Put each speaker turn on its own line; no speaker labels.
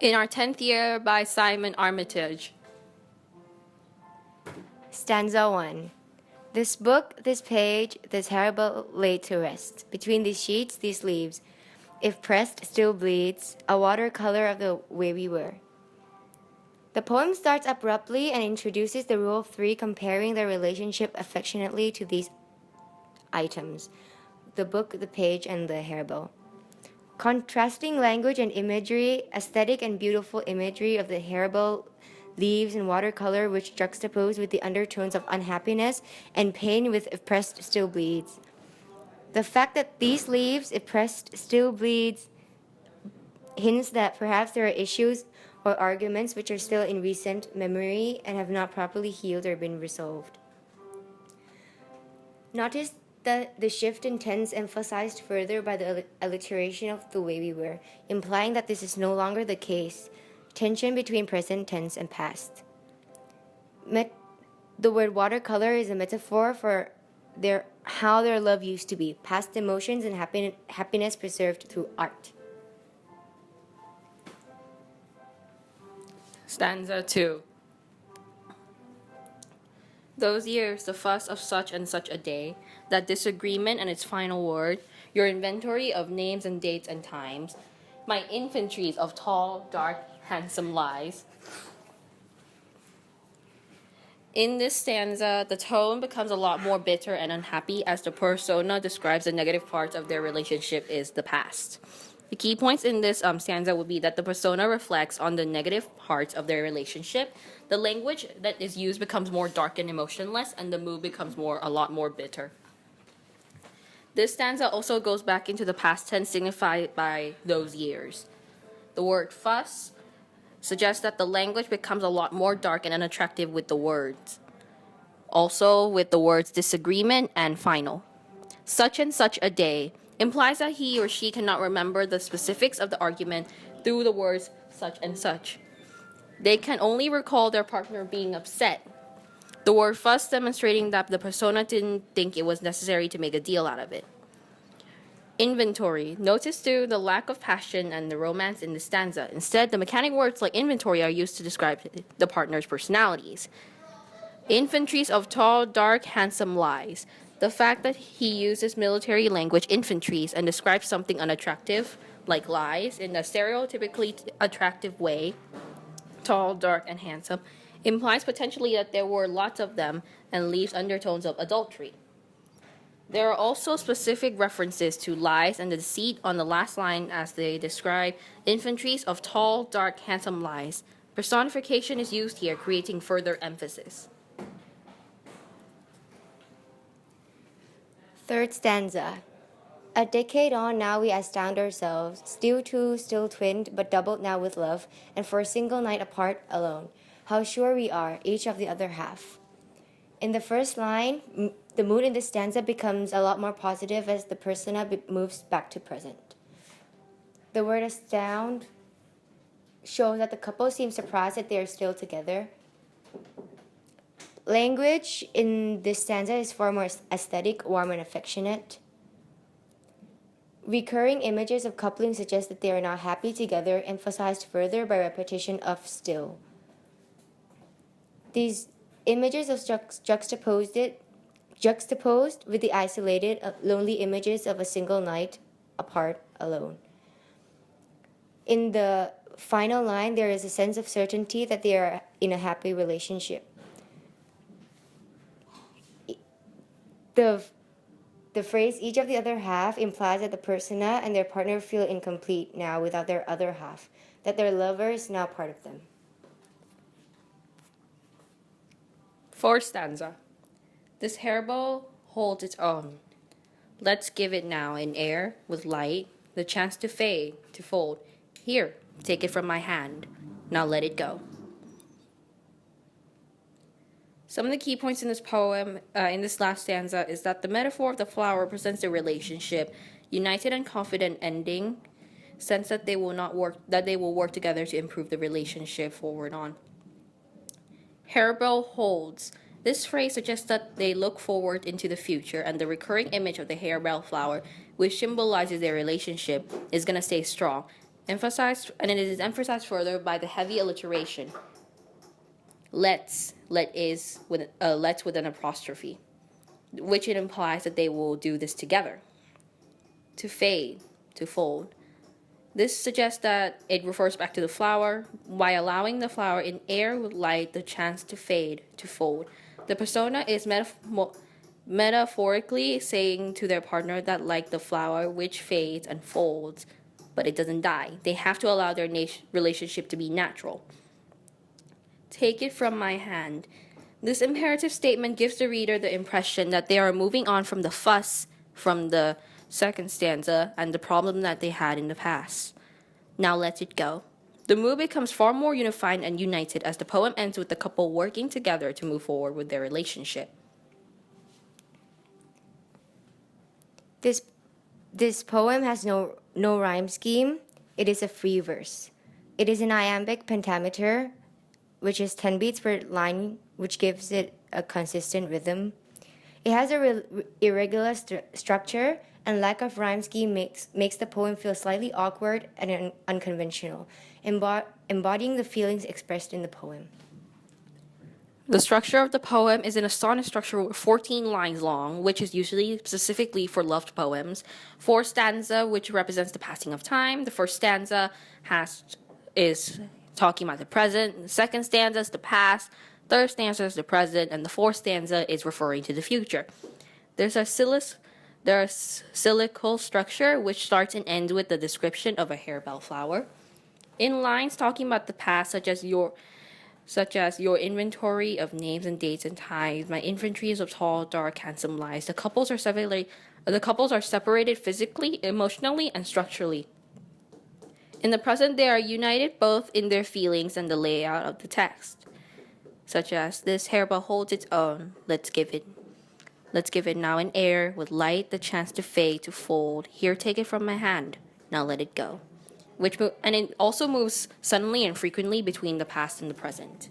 In Our 10th Year by Simon Armitage.
Stanza 1. This book, this page, this terrible laid to rest. Between these sheets, these leaves, if pressed, still bleeds, a watercolor of the way we were. The poem starts abruptly and introduces the rule of three, comparing their relationship affectionately to these items: the book, the page, and the hairbell. Contrasting language and imagery, aesthetic and beautiful imagery of the hairbell, leaves, and watercolor, which juxtapose with the undertones of unhappiness and pain with if pressed still bleeds. The fact that these leaves, if pressed still bleeds, hints that perhaps there are issues or arguments which are still in recent memory and have not properly healed or been resolved. Notice that the shift in tense emphasized further by the alliteration of the way we were, implying that this is no longer the case. Tension between present tense and past. The word watercolor is a metaphor for how their love used to be, past emotions and happiness preserved through art.
Stanza 2. Those years, the fuss of such and such a day, that disagreement and its final word, your inventory of names and dates and times, my infantries of tall, dark, handsome lies. In this stanza, the tone becomes a lot more bitter and unhappy as the persona describes the negative parts of their relationship is the past. The key points in this stanza would be that the persona reflects on the negative parts of their relationship. The language that is used becomes more dark and emotionless, and the mood becomes a lot more bitter. This stanza also goes back into the past tense signified by those years. The word fuss suggests that the language becomes a lot more dark and unattractive with the words. Also with the words disagreement and final. Such and such a day implies that he or she cannot remember the specifics of the argument through the words such and such. They can only recall their partner being upset. The word fuss demonstrating that the persona didn't think it was necessary to make a deal out of it. Inventory. Notice too the lack of passion and the romance in the stanza. Instead, the mechanic words like inventory are used to describe the partner's personalities. Infantries of tall, dark, handsome lies. The fact that he uses military language infantries and describes something unattractive, like lies, in a stereotypically attractive way, tall, dark, and handsome, implies potentially that there were lots of them and leaves undertones of adultery. There are also specific references to lies and the deceit on the last line as they describe infantries of tall, dark, handsome lies. Personification is used here, creating further emphasis.
Third stanza. A decade on, now we astound ourselves, still two, still twinned, but doubled now with love, and for a single night apart, alone. How sure we are, each of the other half. In the first line, the mood in this stanza becomes a lot more positive as the persona moves back to present. The word astound shows that the couple seems surprised that they are still together. Language in this stanza is far more aesthetic, warm, and affectionate. Recurring images of coupling suggest that they are not happy together, emphasized further by repetition of still. These images are juxtaposed with the isolated, lonely images of a single night apart, alone. In the final line, there is a sense of certainty that they are in a happy relationship. The phrase each of the other half implies that the persona and their partner feel incomplete now without their other half, that their lover is now part of them.
Fourth stanza. This hairball holds its own. Let's give it now in air, with light, the chance to fade, to fold. Here, take it from my hand. Now let it go. Some of the key points in this poem, in this last stanza, is that the metaphor of the flower represents the relationship, united and confident ending, sense that they will work together to improve the relationship forward on. Hairbell holds. This phrase suggests that they look forward into the future, and the recurring image of the hairbell flower, which symbolizes their relationship, is going to stay strong. Emphasized, and it is emphasized further by the heavy alliteration. Let's with an apostrophe, which it implies that they will do this together. To fade, to fold. This suggests that it refers back to the flower, by allowing the flower in air with light the chance to fade, to fold. The persona is metaphorically saying to their partner that, like the flower which fades and folds, but it doesn't die, they have to allow their relationship to be natural. Take it from my hand. This imperative statement gives the reader the impression that they are moving on from the fuss from the second stanza and the problem that they had in the past. Now let it go. The mood becomes far more unified and united as the poem ends with the couple working together to move forward with their relationship.
This poem has no rhyme scheme. It is a free verse. It is an iambic pentameter, which is 10 beats per line, which gives it a consistent rhythm. It has a irregular structure, and lack of rhyme scheme makes the poem feel slightly awkward and unconventional, embodying the feelings expressed in the poem.
The structure of the poem is an sonnet structure 14 lines long, which is usually specifically for loved poems. 4 stanza, which represents the passing of time. The first stanza is talking about the present. The second stanza is the past. Third stanza is the present, and the fourth stanza is referring to the future. There's a syllabic structure which starts and ends with the description of a harebell flower. In lines talking about the past, such as your inventory of names and dates and times, my inventory is of tall, dark, handsome lies. The couples are separated physically, emotionally, and structurally. In the present, they are united both in their feelings and the layout of the text, such as this harebell holds its own. Let's give it now in air with light, the chance to fade, to fold. Here, take it from my hand. Now let it go. And it also moves suddenly and frequently between the past and the present.